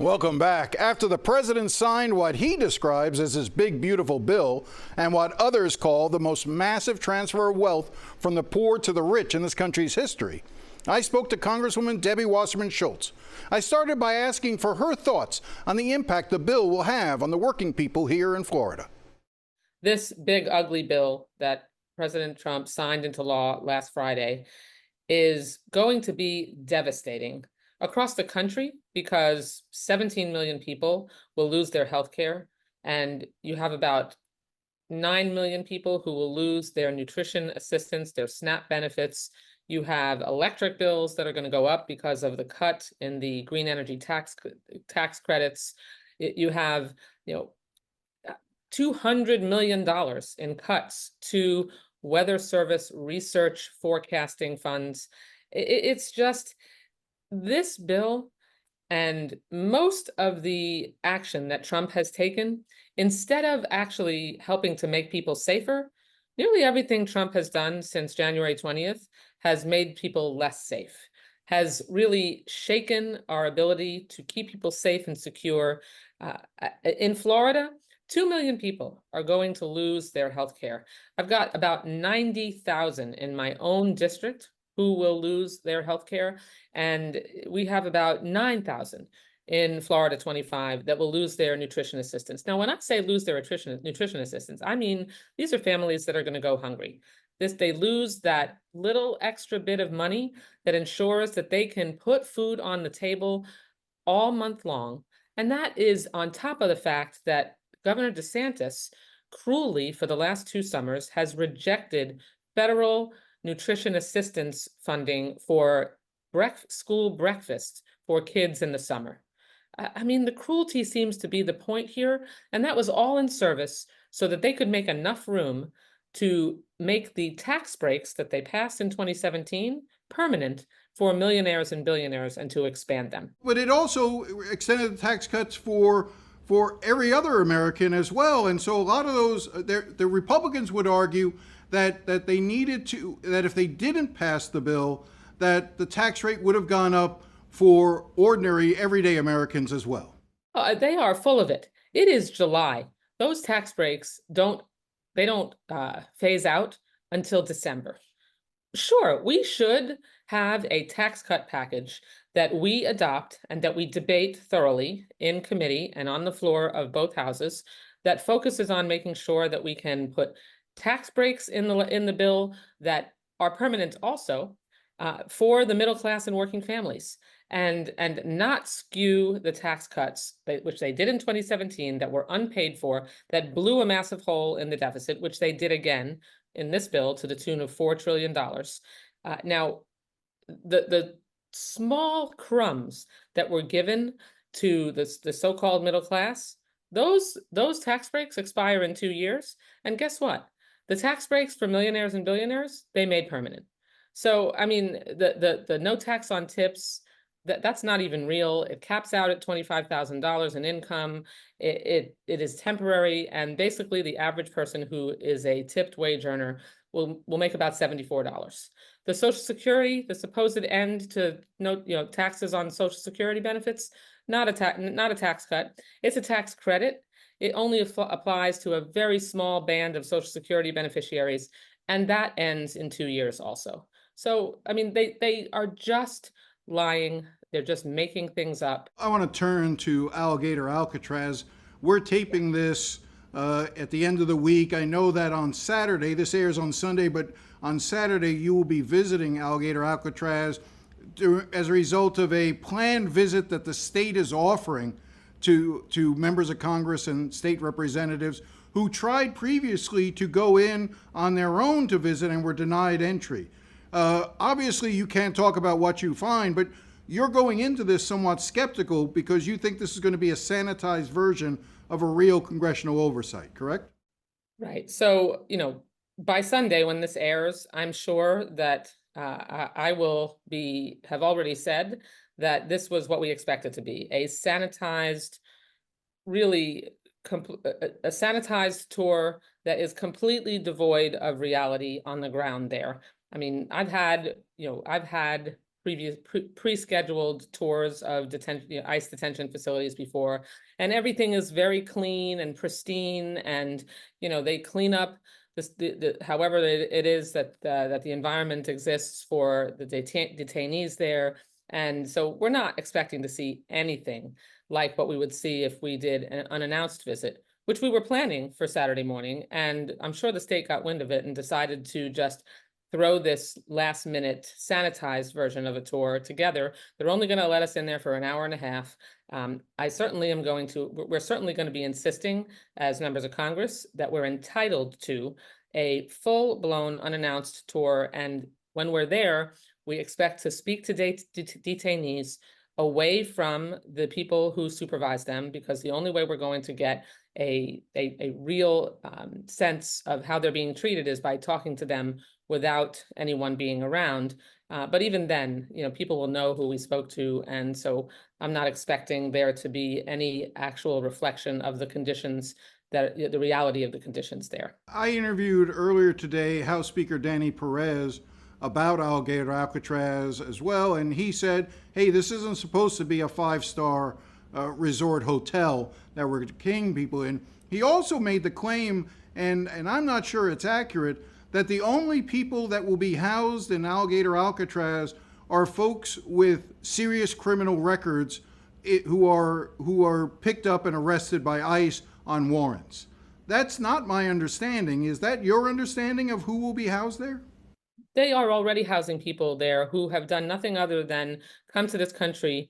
Welcome back. After the president signed what he describes as his big, beautiful bill and what others call the most massive transfer of wealth from the poor to the rich in this country's history, I spoke to Congresswoman Debbie Waserman Schultz. I started by asking for her thoughts on the impact the bill will have on the working people here in Florida. This big, ugly bill that President Trump signed into law last Friday is going to be devastating across the country because 17 million people will lose their health care, and you have about 9 million people who will lose their nutrition assistance, their SNAP benefits. You have electric bills that are going to go up because of the cut in the green energy tax credits. You have, $200 million in cuts to weather service research forecasting funds. It's just this bill and most of the action that Trump has taken, instead of actually helping to make people safer, nearly everything Trump has done since January 20th has made people less safe, has really shaken our ability to keep people safe and secure. In Florida, 2 million people are going to lose their health care. I've got about 90,000 in my own district who will lose their health care, and we have about 9,000 in Florida 25 that will lose their nutrition assistance. Now, when I say lose their nutrition assistance, I mean these are families that are going to go hungry. They lose that little extra bit of money that ensures that they can put food on the table all month long. And that is on top of the fact that Governor DeSantis cruelly for the last 2 summers has rejected federal nutrition assistance funding for school breakfast for kids in the summer. I mean, the cruelty seems to be the point here, and that was all in service so that they could make enough room to make the tax breaks that they passed in 2017 permanent for millionaires and billionaires and to expand them. But it also extended the tax cuts for every other American as well. And so a lot of those, the Republicans would argue that they needed to, that if they didn't pass the bill, that the tax rate would have gone up for ordinary, everyday Americans as well. They are full of it. It is July. Those tax breaks don't phase out until December. Sure, we should have a tax cut package that we adopt and that we debate thoroughly in committee and on the floor of both houses that focuses on making sure that we can put tax breaks in the bill that are permanent also for the middle class and working families, and not skew the tax cuts, which they did in 2017 that were unpaid for, that blew a massive hole in the deficit, which they did again in this bill to the tune of $4 trillion. Now, the small crumbs that were given to the so-called middle class, those tax breaks expire in 2 years. And guess what? The tax breaks for millionaires and billionaires, they made permanent. So, I mean, the no tax on tips, that's not even real. It caps out at $25,000 in income. It is temporary, and basically the average person who is a tipped wage earner will make about $74. The Social Security, the supposed end to taxes on Social Security benefits, not a tax cut. It's a tax credit. It only applies to a very small band of Social Security beneficiaries, and that ends in 2 years also. So, I mean, they are just lying. They're just making things up. I want to turn to Alligator Alcatraz. We're taping this at the end of the week. I know that on Saturday, this airs on Sunday, but on Saturday you will be visiting Alligator Alcatraz as a result of a planned visit that the state is offering to members of Congress and state representatives who tried previously to go in on their own to visit and were denied entry. Obviously, you can't talk about what you find, but you're going into this somewhat skeptical because you think this is going to be a sanitized version of a real congressional oversight, correct? Right. So, by Sunday when this airs, I'm sure that I will have already said that this was what we expected to be, a sanitized, really a sanitized tour that is completely devoid of reality on the ground there. I mean, I've had pre-scheduled tours of detention, ICE detention facilities before, and everything is very clean and pristine, and they clean up this, however it is that that the environment exists for the detainees there. And so we're not expecting to see anything like what we would see if we did an unannounced visit, which we were planning for Saturday morning. And I'm sure the state got wind of it and decided to just throw this last minute sanitized version of a tour together. They're only going to let us in there for an hour and a half. We're certainly going to be insisting as members of Congress that we're entitled to a full-blown unannounced tour. And when we're there, we expect to speak to detainees away from the people who supervise them, because the only way we're going to get a real sense of how they're being treated is by talking to them without anyone being around. But even then, people will know who we spoke to. And so I'm not expecting there to be any actual reflection of the conditions, the reality of the conditions there. I interviewed earlier today House Speaker Danny Perez about Alligator Alcatraz as well, and he said, hey, this isn't supposed to be a five-star resort hotel that we're keying people in. He also made the claim, and I'm not sure it's accurate, that the only people that will be housed in Alligator Alcatraz are folks with serious criminal records who are picked up and arrested by ICE on warrants. That's not my understanding. Is that your understanding of who will be housed there? They are already housing people there who have done nothing other than come to this country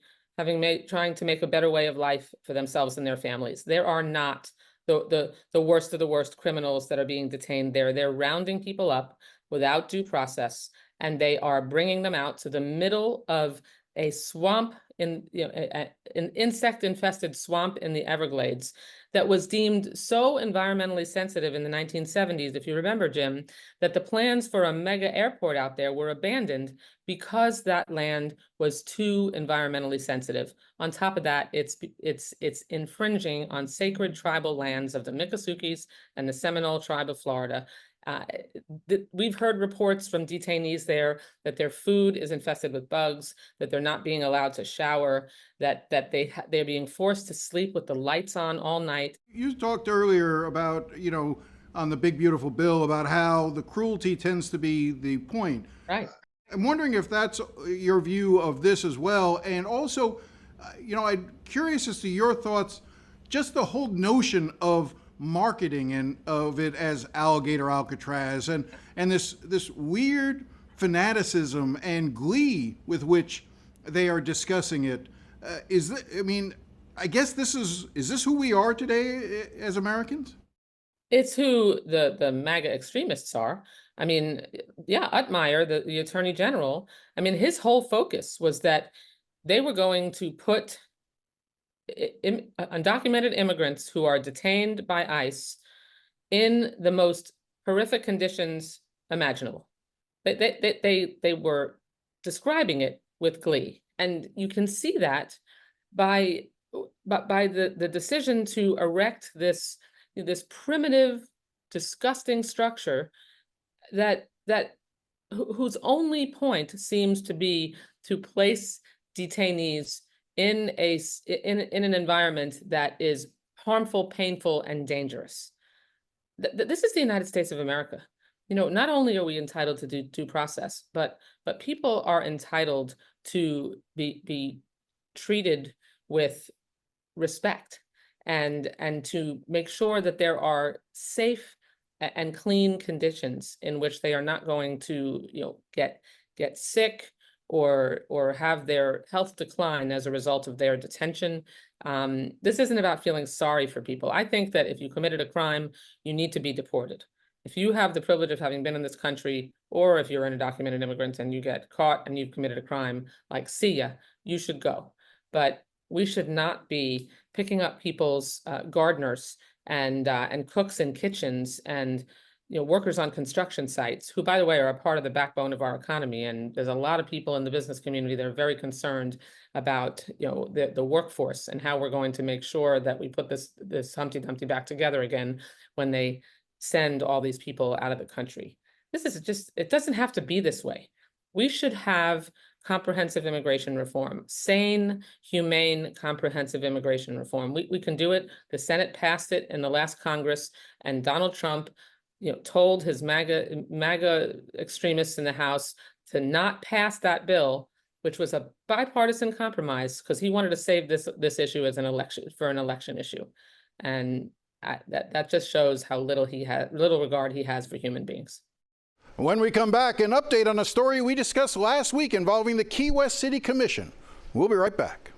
trying to make a better way of life for themselves and their families. There are not the worst of the worst criminals that are being detained there. They're rounding people up without due process, and they are bringing them out to the middle of a swamp, an insect-infested swamp in the Everglades that was deemed so environmentally sensitive in the 1970s, if you remember, Jim, that the plans for a mega airport out there were abandoned because that land was too environmentally sensitive. On top of that, it's infringing on sacred tribal lands of the Miccosukee and the Seminole Tribe of Florida. We've heard reports from detainees there that their food is infested with bugs, that they're not being allowed to shower, that they're being forced to sleep with the lights on all night. You talked earlier about, on the Big Beautiful Bill, about how the cruelty tends to be the point. Right. I'm wondering if that's your view of this as well. And also, I'm curious as to your thoughts, just the whole notion of marketing and of it as Alligator Alcatraz, and this weird fanaticism and glee with which they are discussing it. I guess is this who we are today as Americans? It's who the MAGA extremists are. I mean, yeah, Utmeyer, the Attorney General, I mean, his whole focus was that they were going to put undocumented immigrants who are detained by ICE in the most horrific conditions imaginable. They were describing it with glee, and you can see that by the decision to erect this primitive, disgusting structure whose only point seems to be to place detainees in an environment that is harmful, painful, and dangerous. This is the United States of America. Not only are we entitled to due process, but people are entitled to be treated with respect, and to make sure that there are safe and clean conditions in which they are not going to get sick or have their health decline as a result of their detention. This isn't about feeling sorry for people. I think that if you committed a crime, you need to be deported. If you have the privilege of having been in this country, or if you're an undocumented immigrant and you get caught and you've committed a crime, like, see ya, you should go. But we should not be picking up people's gardeners and cooks in kitchens and workers on construction sites, who, by the way, are a part of the backbone of our economy. And there's a lot of people in the business community that are very concerned about the workforce and how we're going to make sure that we put this Humpty Dumpty back together again when they send all these people out of the country. It doesn't have to be this way. We should have comprehensive immigration reform, sane, humane, comprehensive immigration reform. We can do it. The Senate passed it in the last Congress, and Donald Trump, told his MAGA extremists in the House to not pass that bill, which was a bipartisan compromise, because he wanted to save this issue as an election issue. And that just shows how little regard he has for human beings. When we come back, an update on a story we discussed last week involving the Key West City Commission. We'll be right back.